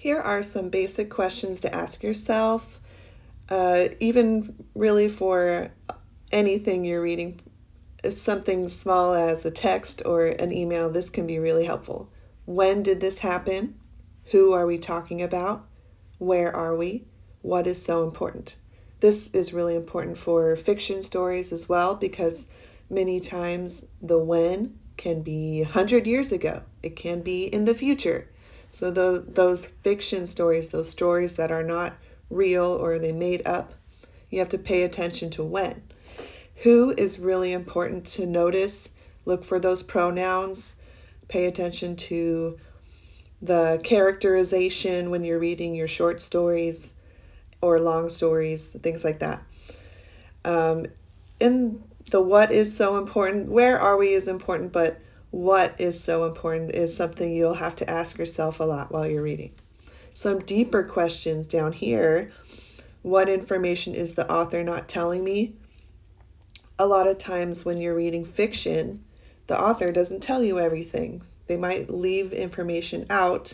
Here are some basic questions to ask yourself, even really for anything you're reading. It's something small as a text or an email. This can be really helpful. When did this happen? Who are we talking about? Where are we? What is so important? This is really important for fiction stories as well, because many times the when can be 100 years ago. It can be in the future. So those fiction stories, those stories that are not real or they made up, you have to pay attention to when. Who is really important to notice. Look for those pronouns. Pay attention to the characterization when you're reading your short stories or long stories, things like that. In the what is so important, where are we is important, but what is so important is something you'll have to ask yourself a lot while you're reading. Some deeper questions down here. What information is the author not telling me? A lot of times when you're reading fiction, the author doesn't tell you everything. They might leave information out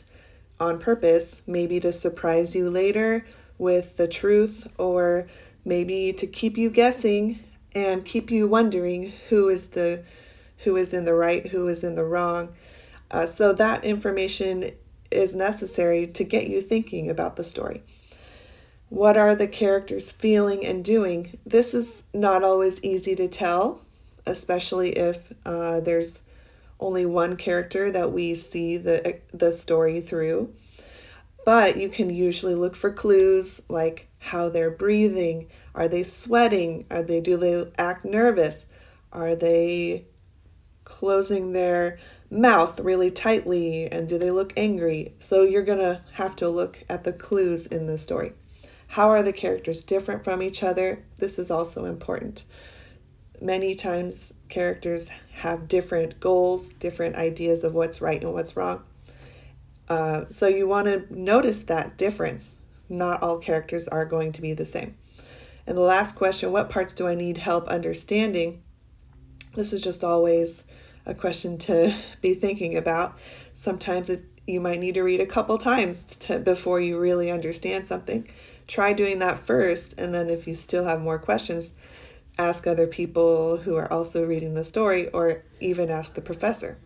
on purpose, maybe to surprise you later with the truth, or maybe to keep you guessing and keep you wondering who is in the right, who is in the wrong. So that information is necessary to get you thinking about the story. What are the characters feeling and doing? This is not always easy to tell, especially if there's only one character that we see the story through. But you can usually look for clues like how they're breathing. Are they sweating? Do they act nervous? Are they closing their mouth really tightly? And do they look angry? So you're going to have to look at the clues in the story. How are the characters different from each other? This is also important. Many times characters have different goals, different ideas of what's right and what's wrong. So you want to notice that difference. Not all characters are going to be the same. And the last question, what parts do I need help understanding? This is just always a question to be thinking about. Sometimes you might need to read a couple times before you really understand something. Try doing that first, and then if you still have more questions, ask other people who are also reading the story, or even ask the professor.